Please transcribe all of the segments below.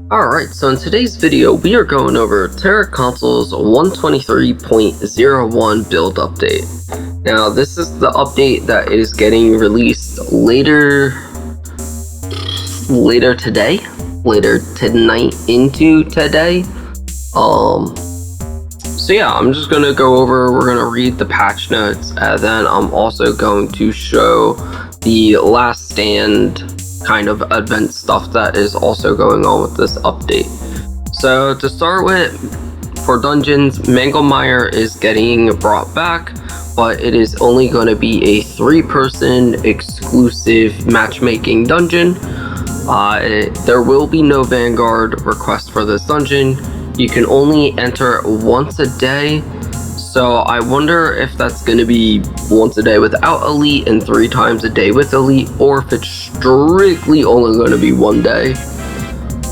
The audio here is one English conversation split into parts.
Alright, so in today's video, we are going over Tera console's 123.01 build update. Now, this is the update that is getting released later tonight into today. So yeah, I'm just gonna go over, we're gonna read the patch notes, and then I'm also going to show the last stand kind of event stuff that is also going on with this update. So to start with, for dungeons, Manglemire is getting brought back, but it is only going to be a 3-person exclusive matchmaking dungeon. There will be no Vanguard request for this dungeon. You can only enter once a day, so I wonder if that's going to be once a day without Elite and 3 times a day with Elite, or if it's strictly only going to be one day.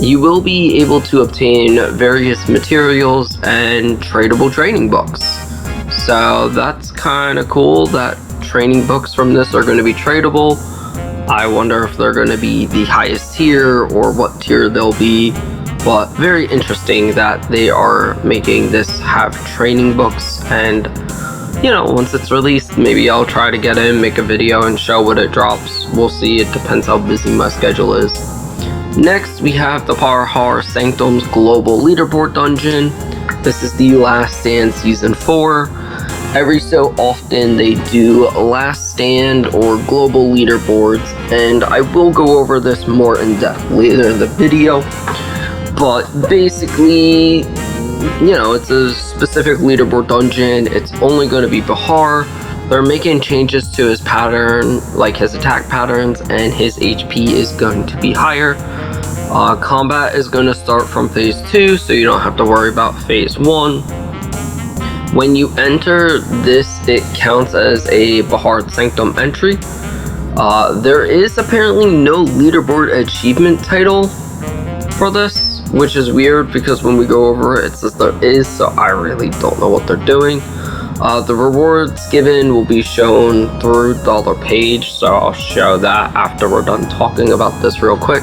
You will be able to obtain various materials and tradable training books. So that's kind of cool that training books from this are going to be tradable. I wonder if they're going to be the highest tier or what tier they'll be. But very interesting that they are making this have training books, and you know, once it's released, maybe I'll try to get in, make a video, and show what it drops. We'll see, it depends how busy my schedule is. Next, we have the Bahar Sanctum's Global Leaderboard Dungeon. This is the Last Stand Season 4. Every so often they do Last Stand or Global Leaderboards, and I will go over this more in depth later in the video. But basically, you know, it's a specific leaderboard dungeon. It's only going to be Bahar. They're making changes to his pattern, like his attack patterns, and his HP is going to be higher. Combat is going to start from phase 2, so you don't have to worry about phase 1. When you enter this, it counts as a Bahar Sanctum entry. There is apparently no leaderboard achievement title for this, which is weird because when we go over it, it says there is, so I really don't know what they're doing. The rewards given will be shown through the other page, so I'll show that after we're done talking about this real quick.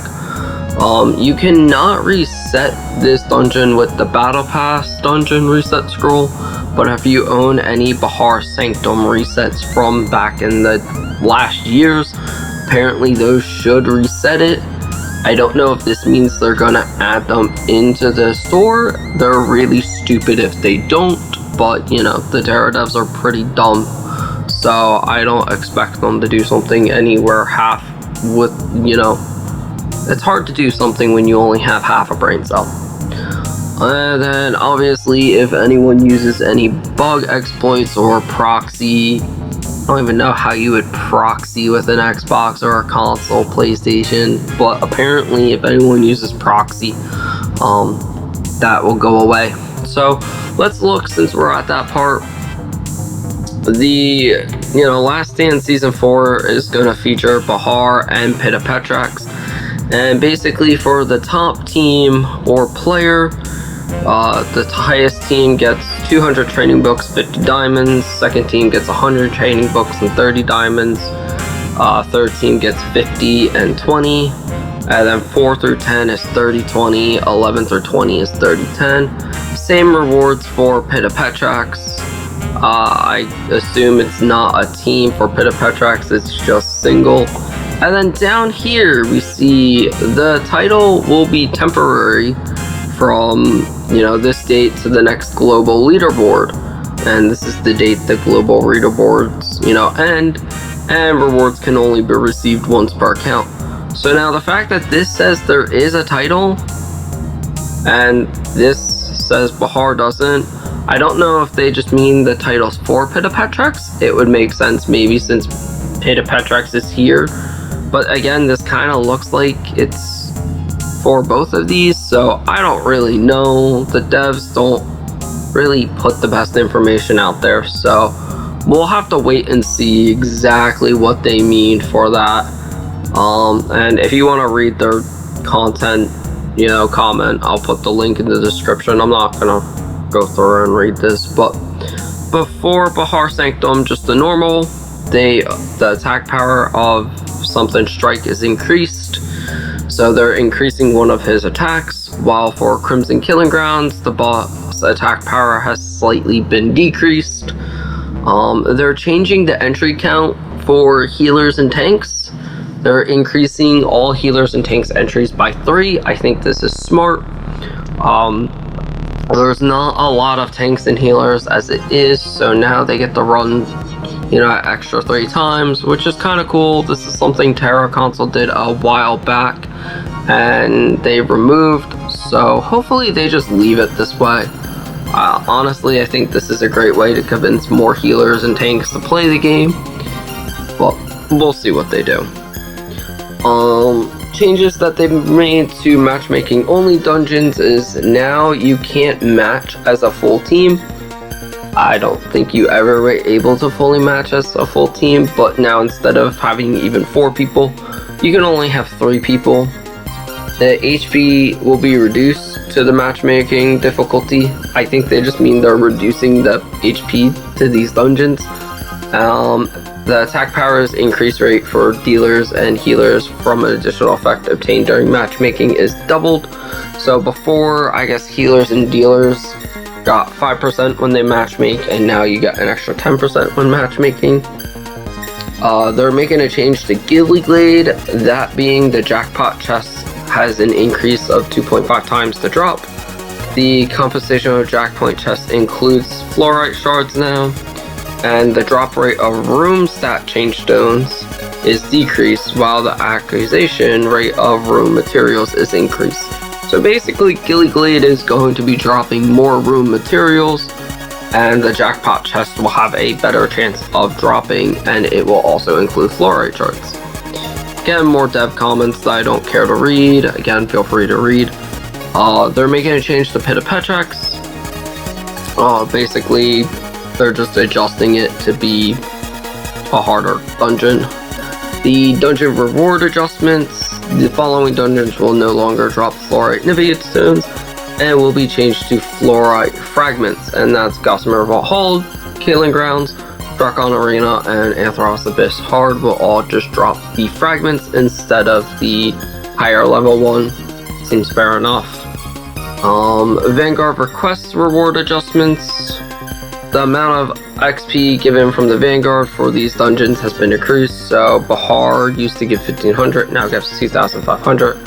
You cannot reset this dungeon with the Battle Pass dungeon reset scroll, but if you own any Bahar Sanctum resets from back in the last years, apparently those should reset it. I don't know if this means they're gonna add them into the store. They're really stupid if they don't, but you know, the Tera devs are pretty dumb, so I don't expect them to do something anywhere half with, you know, it's hard to do something when you only have half a brain cell. And then obviously if anyone uses any bug exploits or proxy, I don't even know how you would proxy with an Xbox or a console, PlayStation, but apparently if anyone uses proxy, that will go away. So let's look, since we're at that part. The, you know, Last Stand Season 4 is going to feature Bahar and Pitapetrax, and basically for the top team or player, the highest team gets 200 training books, 50 diamonds. Second team gets 100 training books and 30 diamonds. Third team gets 50 and 20. And then 4 through 10 is 30, 20. 11 through 20 is 30, 10. Same rewards for Pitapetrax. I assume it's not a team for Pitapetrax, it's just single. And then down here we see the title will be temporary from, you know, this date to the next global leaderboard, and this is the date the global leaderboards, you know, end, and rewards can only be received once per account. So now the fact that this says there is a title and this says Bahar doesn't, I don't know if they just mean the title's for Pitapetrax. It would make sense maybe since Pitapetrax is here, but again, this kind of looks like it's for both of these, so I don't really know. The devs don't really put the best information out there, so we'll have to wait and see exactly what they mean for that. And if you want to read their content, you know, comment, I'll put the link in the description. I'm not gonna go through and read this, but before Bahar Sanctum, just the normal, the attack power of something strike is increased. So So they're increasing one of his attacks, while for Crimson Killing Grounds, the boss attack power has slightly been decreased. They're changing the entry count for healers and tanks. They're increasing all healers and tanks entries by 3. I think this is smart. There's not a lot of tanks and healers as it is, so now they get to run, extra 3 times, which is kind of cool. This is something Tera console did a while back, and they removed, so hopefully they just leave it this way. Honestly, I think this is a great way to convince more healers and tanks to play the game, but we'll see what they do. Changes that they've made to matchmaking only dungeons is now you can't match as a full team. I don't think you ever were able to fully match as a full team, but now instead of having even 4 people, you can only have 3 people. The HP will be reduced to the matchmaking difficulty. I think they just mean they're reducing the HP to these dungeons. The attack power's increase rate for dealers and healers from an additional effect obtained during matchmaking is doubled. So before, I guess healers and dealers got 5% when they matchmake, and now you get an extra 10% when matchmaking. They're making a change to Gillyglade, that being the jackpot chest has an increase of 2.5 times the drop. The composition of jackpot chest includes fluorite shards now, and the drop rate of room stat change stones is decreased, while the acquisition rate of room materials is increased. So basically, Gillyglade is going to be dropping more room materials, and the jackpot chest will have a better chance of dropping, and it will also include fluorite shards. Again, more dev comments that I don't care to read. Again, feel free to read. They're making a change to Pit of Petrax. Basically, they're just adjusting it to be a harder dungeon. The dungeon reward adjustments. The following dungeons will no longer drop fluorite Niveate stones and will be changed to fluorite fragments, and that's Gossamer Vault Hall, Killing Grounds, Drakon Arena, and Anthros Abyss Hard will all just drop the fragments instead of the higher level one. Seems fair enough. Vanguard Request reward adjustments. The amount of XP given from the Vanguard for these dungeons has been decreased, so Bahar used to give 1500, now gives 2500.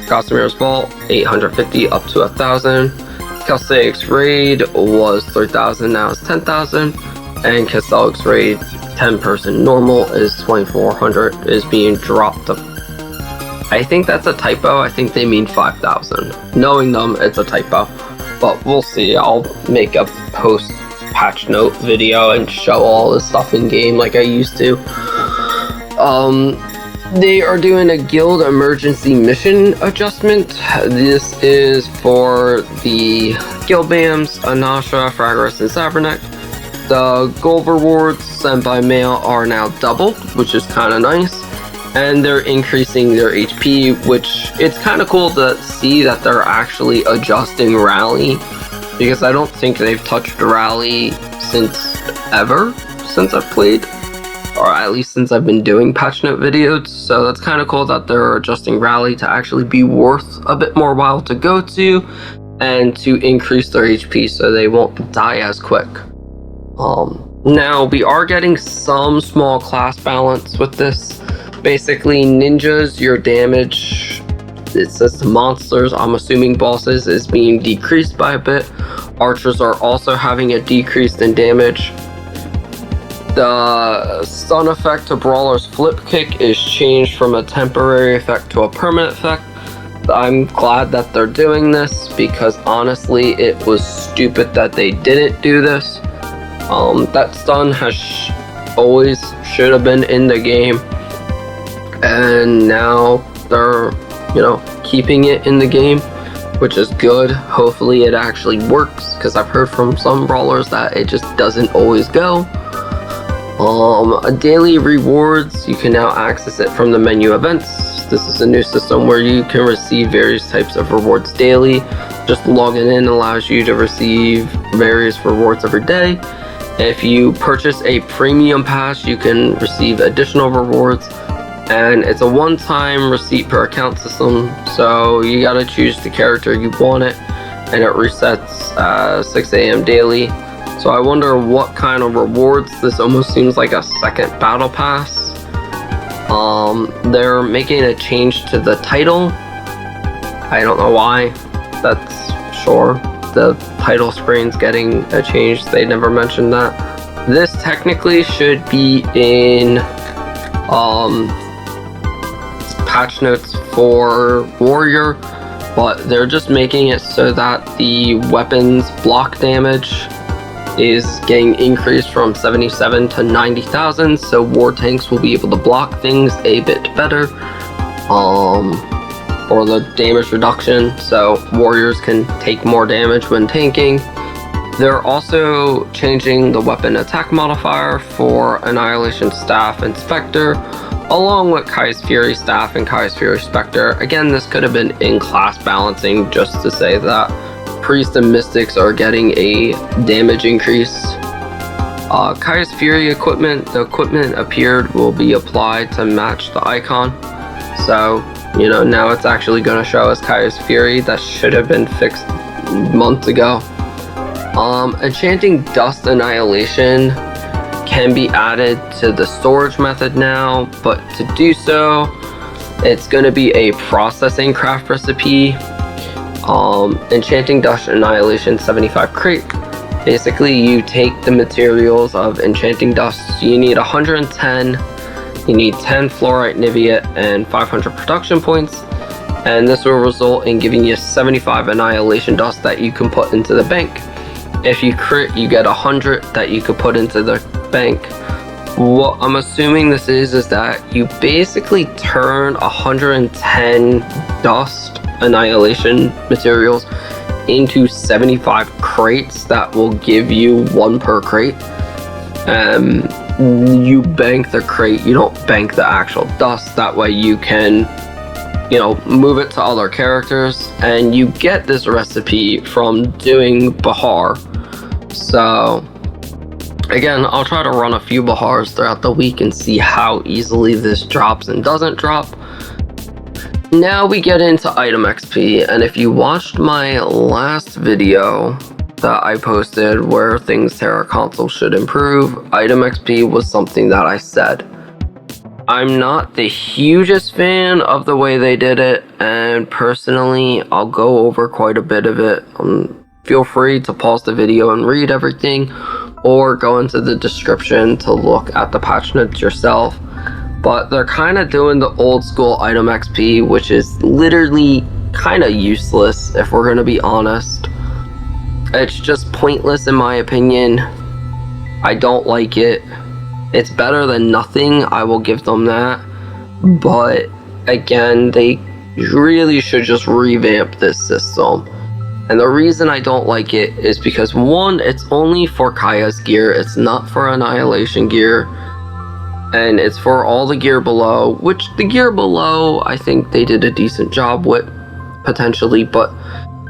Gossamer's Vault, 850 up to 1000. Kelsaic's Raid was 3000, now it's 10,000. And Kelsaic's Raid 10-person normal is 2400, is being dropped to... I think that's a typo, I think they mean 5,000. Knowing them, it's a typo, but we'll see. I'll make a post patch note video and show all this stuff in game like I used to. They are doing a guild emergency mission adjustment. This is for the guild BAMs, Anasha, Fragorous, and Saberneck. The gold rewards sent by mail are now doubled, which is kind of nice, and they're increasing their HP, which it's kind of cool to see that they're actually adjusting Rally, because I don't think they've touched Rally since I've played, or at least since I've been doing patch note videos. So that's kind of cool that they're adjusting Rally to actually be worth a bit more while to go to, and to increase their HP so they won't die as quick. Now we are getting some small class balance with this. Basically, ninjas, your damage, it says to monsters, I'm assuming bosses, is being decreased by a bit. Archers are also having a decrease in damage. The stun effect to Brawler's Flip Kick is changed from a temporary effect to a permanent effect. I'm glad that they're doing this, because honestly it was stupid that they didn't do this. That stun always should have been in the game, and now they're keeping it in the game, which is good. Hopefully it actually works, because I've heard from some brawlers that it just doesn't always go. Daily rewards, you can now access it from the menu events. This is a new system where you can receive various types of rewards daily. Just logging in allows you to receive various rewards every day. If you purchase a premium pass, you can receive additional rewards. and it's a one-time receipt per account system, so you gotta choose the character you want it, and it resets 6 a.m. daily. So I wonder what kind of rewards. This almost seems like a second battle pass. They're making a change to the title. I don't know why. That's sure. The title screen's getting a change. They never mentioned that. This technically should be in patch notes for Warrior, but they're just making it so that the weapons block damage is getting increased from 77 to 90,000, so war tanks will be able to block things a bit better, or the damage reduction, so warriors can take more damage when tanking. They're also changing the weapon attack modifier for Annihilation Staff and Spectre, along with Kai's Fury Staff and Kai's Fury Spectre. Again, this could have been in class balancing just to say that Priest and Mystics are getting a damage increase. Kai's Fury equipment, the equipment appeared will be applied to match the icon. So, you know, now it's actually going to show us Kai's Fury. That should have been fixed months ago. Enchanting Dust Annihilation can be added to the storage method now, but to do so, it's going to be a processing craft recipe. Enchanting Dust Annihilation 75 crate. Basically, you take the materials of Enchanting Dust. You need 110, you need 10 Fluorite Niviate, and 500 production points. And this will result in giving you 75 Annihilation Dust that you can put into the bank. If you crit, you get 100 that you could put into the bank. What I'm assuming this is that you basically turn 110 dust annihilation materials into 75 crates that will give you 1 per crate. You bank the crate, you don't bank the actual dust. That way you can, you know, move it to other characters, and you get this recipe from doing Bahar. So again, I'll try to run a few Bahars throughout the week and see how easily this drops and doesn't drop. Now we get into item XP, and if you watched my last video that I posted where things Tera console should improve, item XP was something that I said. I'm not the hugest fan of the way they did it, and personally I'll go over quite a bit of it. Feel free to pause the video and read everything, or go into the description to look at the patch notes yourself. But they're kind of doing the old school item XP, which is literally kind of useless if we're going to be honest. It's just pointless in my opinion. I don't like it. It's better than nothing, I will give them that. But again, they really should just revamp this system. And the reason I don't like it is because, one, it's only for Kaya's gear, it's not for Annihilation gear. And it's for all the gear below, which the gear below, I think they did a decent job with, potentially. But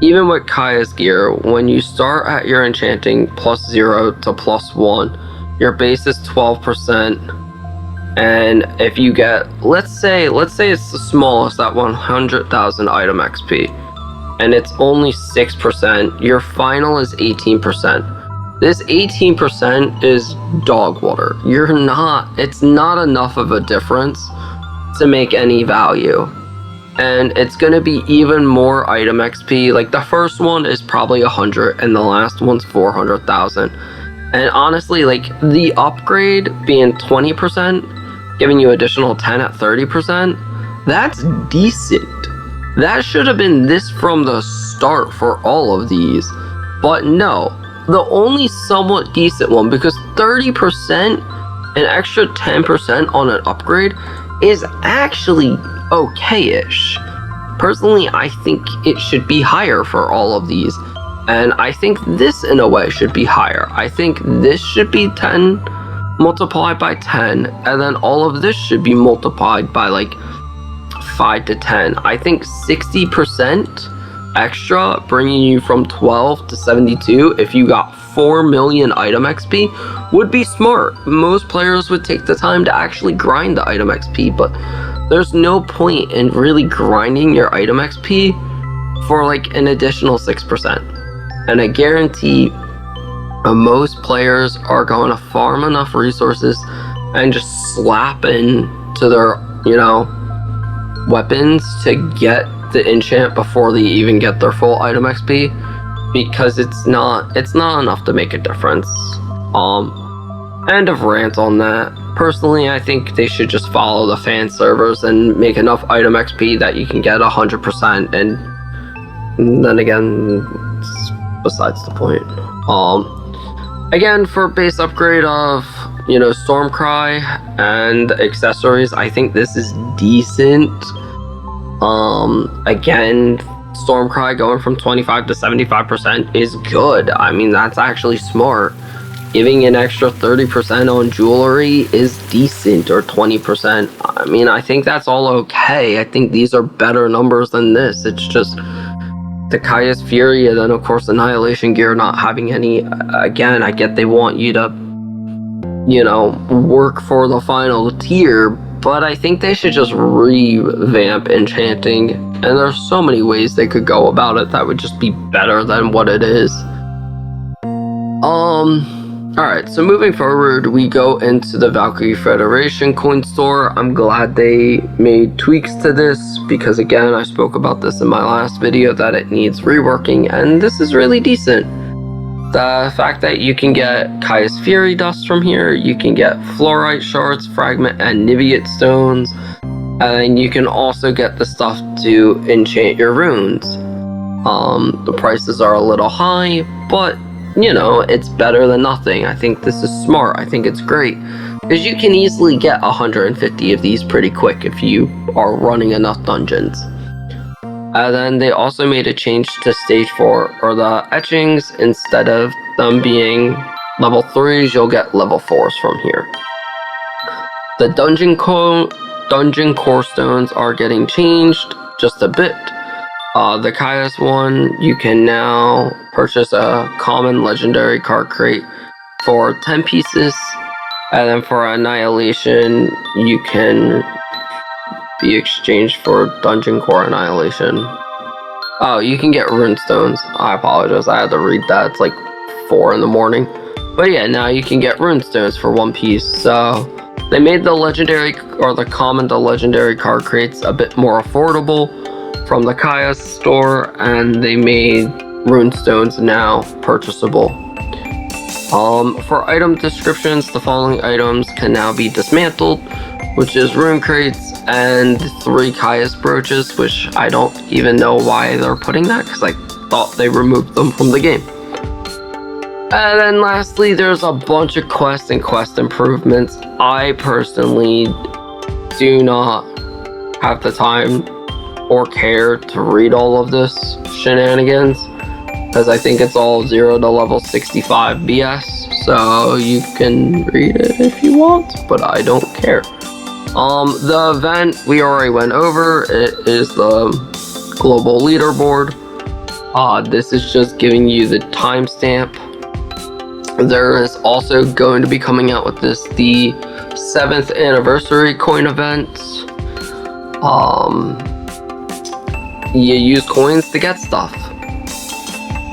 even with Kaya's gear, when you start at your enchanting +0 to +1, your base is 12%. And if you get, let's say it's the smallest at 100,000 item XP, and it's only 6%, your final is 18%. This 18% is dog water. It's not enough of a difference to make any value. And it's gonna be even more item XP. Like the first one is probably 100 and the last one's 400,000. And honestly, like the upgrade being 20%, giving you additional 10 at 30%, that's decent. That should have been this from the start for all of these. But no. The only somewhat decent one, because 30%, an extra 10% on an upgrade is actually okay-ish. Personally, I think it should be higher for all of these, and I think this in a way should be higher. I think this should be 10 multiplied by 10, and then all of this should be multiplied by like 5 to 10. I think 60% extra, bringing you from 12 to 72 if you got 4 million item XP would be smart. Most players would take the time to actually grind the item XP, but there's no point in really grinding your item XP for like an additional 6%. And I guarantee most players are going to farm enough resources and just slap into their, weapons to get the enchant before they even get their full item XP, because it's not enough to make a difference. End of rant on that. Personally, I think they should just follow the fan servers and make enough item XP that you can get 100%, and then again, it's besides the point. Again, for base upgrade of, Stormcry and accessories, I think this is decent. Again, Stormcry going from 25 to 75% is good. I mean, that's actually smart. Giving an extra 30% on jewelry is decent, or 20%. I mean, I think that's all okay. I think these are better numbers than this. It's just the Kaya's Fury, and then of course Annihilation gear not having any. Again, I get they want you to, work for the final tier, but I think they should just revamp Enchanting, and there's so many ways they could go about it that would just be better than what it is. Alright, so moving forward, we go into the Valkyrie Federation coin store. I'm glad they made tweaks to this, because again, I spoke about this in my last video that it needs reworking, and this is really decent. The fact that you can get Kaya's Fury dust from here, you can get fluorite shards, fragment, and Niviate stones, and you can also get the stuff to enchant your runes. The prices are a little high, but it's better than nothing. I think this is smart. I think it's great, because you can easily get 150 of these pretty quick if you are running enough dungeons. And then they also made a change to stage 4, or the etchings. Instead of them being level 3s, you'll get level 4s from here. The dungeon core stones are getting changed just a bit. The Kaya's one, you can now purchase a common legendary card crate for 10 pieces, and then for Annihilation, you can be exchanged for Dungeon Core Annihilation. Oh, you can get rune stones. I apologize, I had to read that. It's like 4 in the morning. But yeah, now you can get rune stones for 1 piece. So they made the legendary, or the common to legendary card crates a bit more affordable from the Kaya's store, and they made rune stones now purchasable. For item descriptions, the following items can now be dismantled, which is rune crates and 3 Kaya's brooches, which I don't even know why they're putting that, because I thought they removed them from the game. And then lastly, there's a bunch of quests and quest improvements. I personally do not have the time or care to read all of this shenanigans, because I think it's all 0 to level 65 BS, so you can read it if you want, but I don't care. The event we already went over. It is the global leaderboard. This is just giving you the timestamp. There is also going to be coming out with this the 7th anniversary coin event. You use coins to get stuff.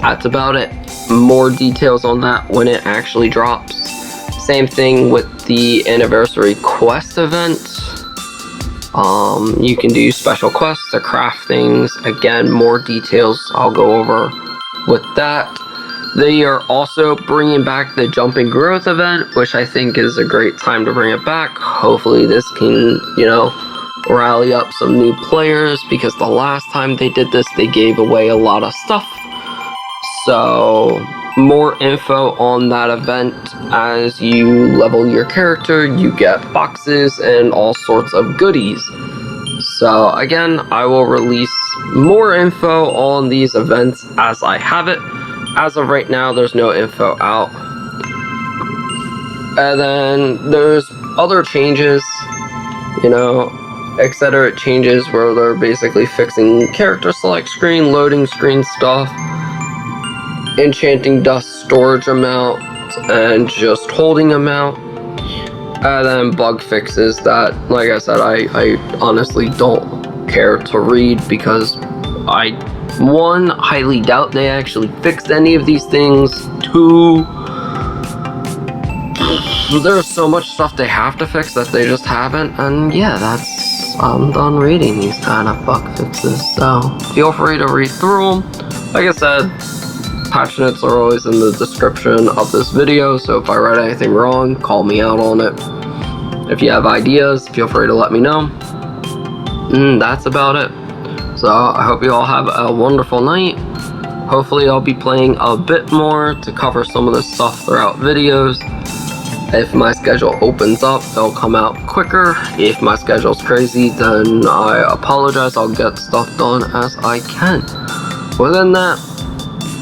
That's about it. More details on that when it actually drops. Same thing with the anniversary quest event. You can do special quests to craft things. Again, more details I'll go over with that. They are also bringing back the Jumping Growth event, which I think is a great time to bring it back. Hopefully this can, rally up some new players, because the last time they did this, they gave away a lot of stuff. So more info on that event. As you level your character, you get boxes and all sorts of goodies. So again, I will release more info on these events as I have it. As of right now, there's no info out. And then there's other changes, etc. changes where they're basically fixing character select screen, loading screen stuff, enchanting dust storage amount, and just holding amount. And then bug fixes that, like I said, I honestly don't care to read because I, one, highly doubt they actually fixed any of these things. Two, there's so much stuff they have to fix that they just haven't. And yeah, I'm done reading these kind of bug fixes. So feel free to read through them. Like I said, patch notes are always in the description of this video, so if I read anything wrong, call me out on it. If you have ideas, feel free to let me know. And that's about it. So I hope you all have a wonderful night. Hopefully I'll be playing a bit more to cover some of this stuff throughout videos. If my schedule opens up, it'll come out quicker. If my schedule's crazy, then I apologize. I'll get stuff done as I can. Within that,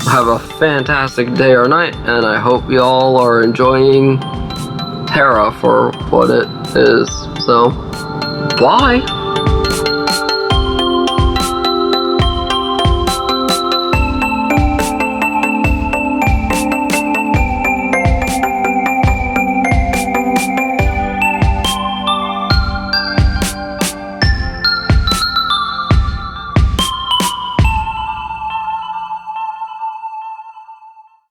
have a fantastic day or night, and I hope you all are enjoying Tera for what it is. So, bye!